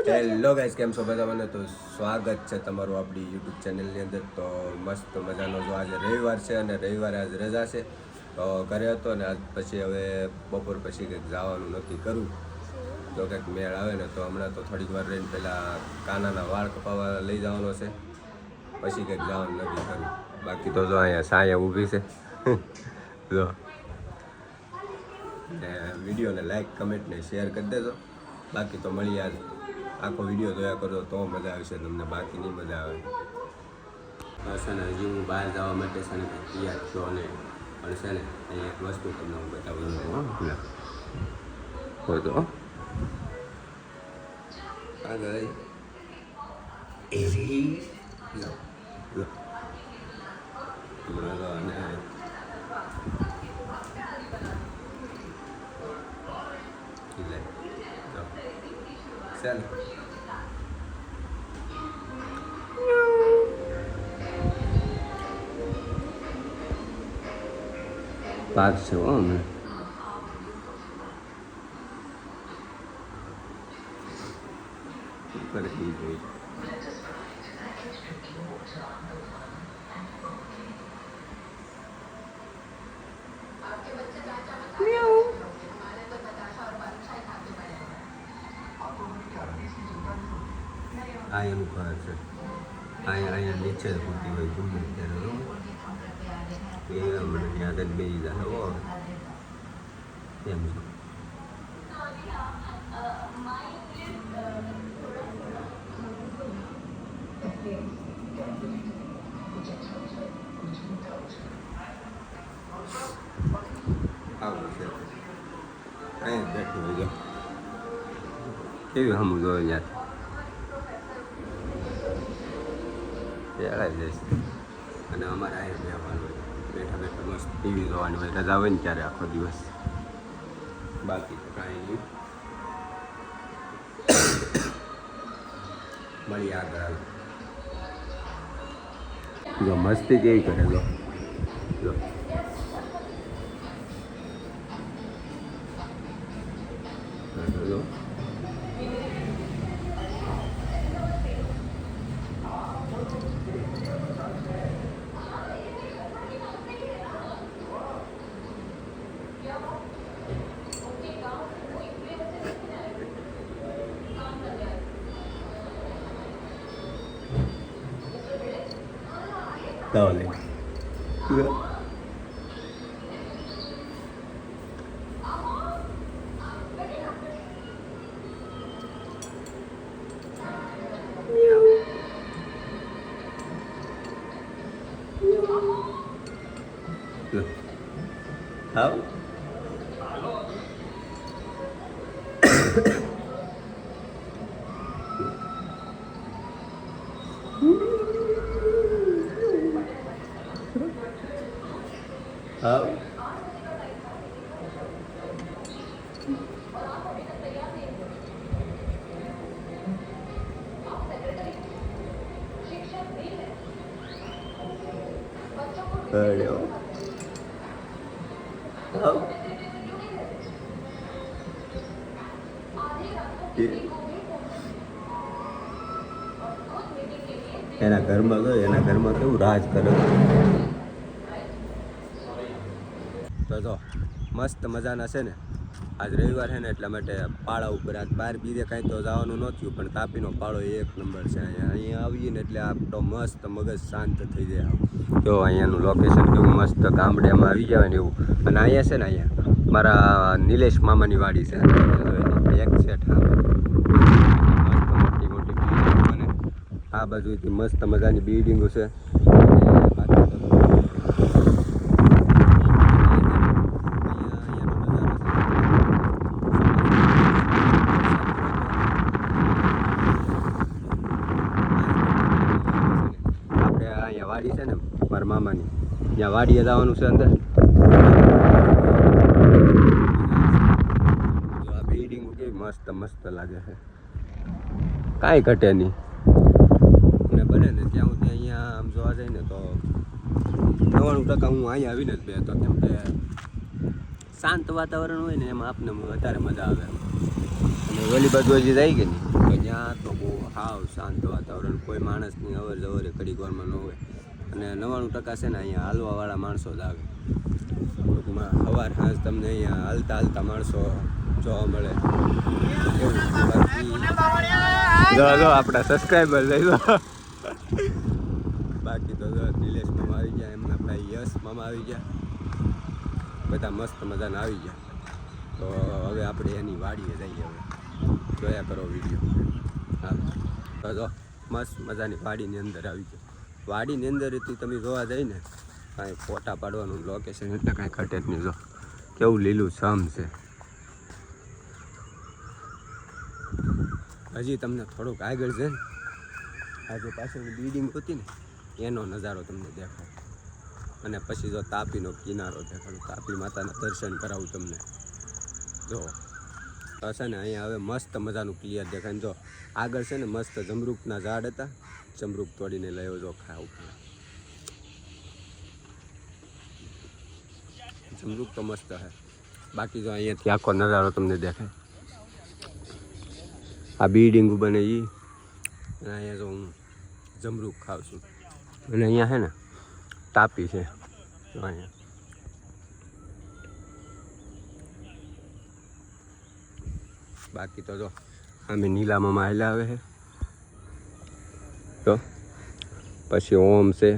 Hello guys, કેમ છો બધા? મને તો સ્વાગત છે તમારું આપણી યુટ્યુબ ચેનલની અંદર. તો મસ્ત મજાનો જો આજે રવિવાર છે અને રવિવારે આજ રજા છે. તો ઘરે હતો ને આજ પછી હવે બપોર પછી કંઈક જવાનું નક્કી કરું. જો કંઈક મેળ આવે ને તો હમણાં તો થોડીક વાર રહીને પહેલાં કાનાના વાળ કપાવવા લઈ જવાનો છે, પછી કંઈક જવાનું નક્કી કરું. બાકી તો જો અહીંયા સાયા ઊભી છે જો. ને વિડીયોને લાઈક, કમેન્ટ ને શેર કરી દેજો. બાકી તો મળીએ આજ આખો વિડીયો જોયા કરજો તો મજા આવશે તમને, બાકી નહીં મજા આવે. બસ ને હજી હું બહાર જવા માટે છે ને તૈયાર છો ને, પણ છે ને અહીંયા એક વસ્તુ તમને હું બતાવું હોય તો આગળ એવી અને ચાલ પાક છે હો અમે કરી જોઈ. આ એનું ઘર છે. અહીંયા નીચે જ પૂરતી હોય ગમે ત્યારે એ હમણાં ત્યાં જ બેસી જાય હો એમ છે. આવું છે અહીંયા બેઠું હોય કેવી હમું જોયું યાર પેળાઈ જઈશ. અને અમારે અહીંયા બેસવાનું હોય, બેઠા બેઠા મસ્ત ટીવી જોવાની હોય, રજા હોય ને ત્યારે આખો દિવસ. બાકી તો કાંઈ નહીં. મળીએ આગળ આવે. જો મસ્તી કેવી કરે લો જો. Dale. How? How? Hello. How? એના ઘરમાં ગયો, એના ઘરમાં કેવું રાજ કરે. તો જો મસ્ત મજાના છે ને આજ રવિવાર છે ને એટલા માટે પાળા ઉપર આજ બહાર બીજે કાંઈ તો જવાનું નહોતું, પણ તાપીનો પાળો એક નંબર છે. અહીંયા આવીએ ને એટલે આપણો મસ્ત મગજ શાંત થઈ જાય. જો અહીંયાનું લોકેશન કેવું મસ્ત ગામડામાં આવી જાય ને એવું. અને અહીંયા છે ને અહીંયા મારા નિલેશ મામાની વાડી છે, એક સેટ મસ્ત મોટી મોટી બિલ્ડિંગો ને આ બાજુથી મસ્ત મજાની બિલ્ડિંગો છે. વાડી છે ને મારા મામાની, ત્યાં વાડીએ જવાનું છે અંદર. આ બિલ્ડિંગ કેવી મસ્ત મસ્ત લાગે છે, કાંઈ ઘટે નહીં. અને બને ને ત્યાં સુધી અહીંયા આમ જોવા જાય ને તો 99% હું અહીંયા આવીને જ બેસતો, કેમ કે શાંત વાતાવરણ હોય ને એમાં આપને વધારે મજા આવે. અને ઓલી બાજુ હજી જાય કે નહીં તો ત્યાં તો બહુ હાવ શાંત વાતાવરણ, કોઈ માણસની અવર જવરે ઘડીક વારમાં ન હોય. અને 99% છે ને અહીંયા હાલવાવાળા માણસો જ આવે. ટૂંકમાં સવાર સાંજ તમને અહીંયા હાલતા હાલતા માણસો જોવા મળે. જો આપણા સબસ્ક્રાઈબર લઈ લો. બાકી તો નિલેશ મામા આવી ગયા, એમના ભાઈ યશ મામા આવી ગયા, બધા મસ્ત મજાના આવી ગયા. તો હવે આપણે એની વાડીએ જઈએ. હવે જોયા કરો વિડીયો. હા તો જો મસ્ત મજાની વાડીની અંદર આવી ગયો. વાડીની અંદરથી તમે જોવા જઈને કાંઈ ફોટા પાડવાનું લોકેશન એટલે કાંઈ ઘટે જ નહીં. જો કેવું લીલું છમ છે. હજી તમને થોડુંક આગળ છે ને આજે પાછળની બિલ્ડિંગ હતી ને એનો નજારો તમને દેખાય. અને પછી જો તાપીનો કિનારો દેખાડું, તાપી માતાના દર્શન કરાવું તમને. જો હશે ને અહીંયા હવે મસ્ત મજાનું ક્લિયર દેખાય. જો આગળ છે ને મસ્ત જમરૂકના ઝાડ હતા, જમરૂક તોડીને લયો જો ખાવ. જમરૂક તો મસ્ત હે. બાકી જો અહીંયાથી આખો નજારો તમને દેખાય. આ બિલ્ડિંગ બને એ અને અહીંયા જો હું જમરૂક ખાઉં છું. અને અહીંયા છે ને તાપી છે અહીંયા. બાકી તો જો અમે નીલામાં આવેલા આવે છે. તો પછી ઓમ છે.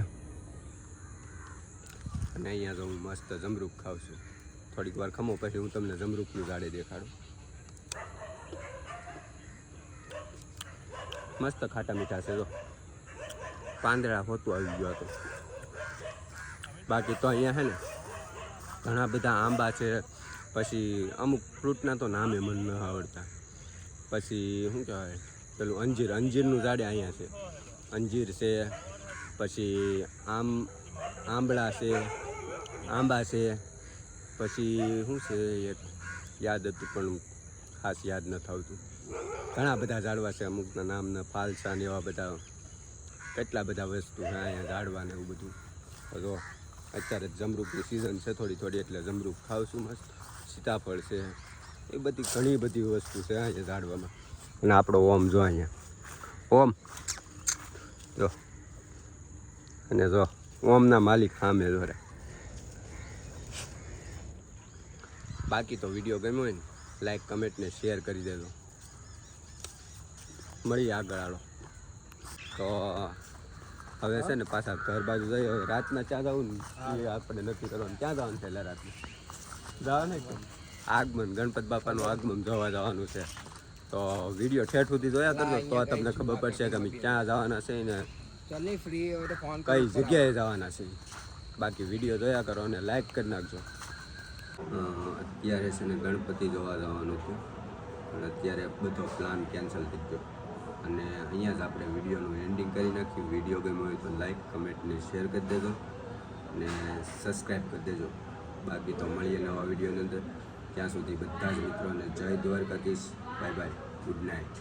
અને અહીંયા જો હું મસ્ત જમરૂક ખાઉં છું. થોડીક વાર ખમો પછી હું તમને જમરૂકનું ઝાડે દેખાડું. મસ્ત ખાટા મીઠા છે. જો પાંદડા હોતું આવી ગયો હતો. બાકી તો અહીંયા છે ને ઘણા બધા આંબા છે. પછી અમુક ફ્રૂટના તો નામે મને ન આવડતા. પછી શું કહેવાય પેલું અંજીરનું ઝાડે અહીંયા છે. અંજીર છે, પછી આંબળા છે, આંબા છે, પછી શું છે એક યાદ હતું પણ ખાસ યાદ નથી આવતું. ઘણા બધા ઝાડવા છે, અમુકના નામના ફાલસા ને એવા બધા કેટલા બધા વસ્તુ છે અહીંયા ઝાડવા ને એવું બધું. તો અત્યારે જમરૂકની સિઝન છે થોડી એટલે જમરૂક ખાઉં છું. મસ્ત સીતાફળ છે, એ બધી ઘણી બધી વસ્તુ છે અહીંયા ઝાડવામાં. અને આપણો ઓમ જો અહીંયા ઓમ જો, અને જો ઓમના માલિક સામે જોરે. બાકી તો વિડીયો ગમ્યો હોય ને લાઈક કમેન્ટ ને શેર કરી દેજો. મળીએ આગળ હાલો. તો હવે છે ને પાછા ઘર બાજુ જઈએ. હવે રાતના ક્યાં જવું ને એ આપણે નક્કી કરવાનું. ક્યાં જવાનું છે એટલે રાતના જવાનું કે આગમન, ગણપત બાપાનું આગમન જોવા જવાનું છે. તો વિડીયો ઠેઠ સુધી જોયા કરજો તો તમને ખબર પડશે કે અમે ક્યાં જવાના છે ને કઈ જગ્યાએ જવાના છે. બાકી વિડીયો જોયા કરો અને લાઈક કરી નાખજો. અત્યારે છે ને ગણપતિ જોવા જવાનું હતું પણ અત્યારે બધો પ્લાન કેન્સલ થઈ ગયો. અને અહીંયા જ આપણે વિડીયોનું એન્ડિંગ કરી નાખ્યું. વિડીયો ગમ્યો હોય તો લાઈક કમેન્ટ ને શેર કરી દેજો અને સબસ્ક્રાઈબ કરી દેજો. બાકી તો મળીએ નવા વિડીયોની અંદર. ત્યાં સુધી બધા જ મિત્રોને જય Dwarkadhish. Bye bye, good night.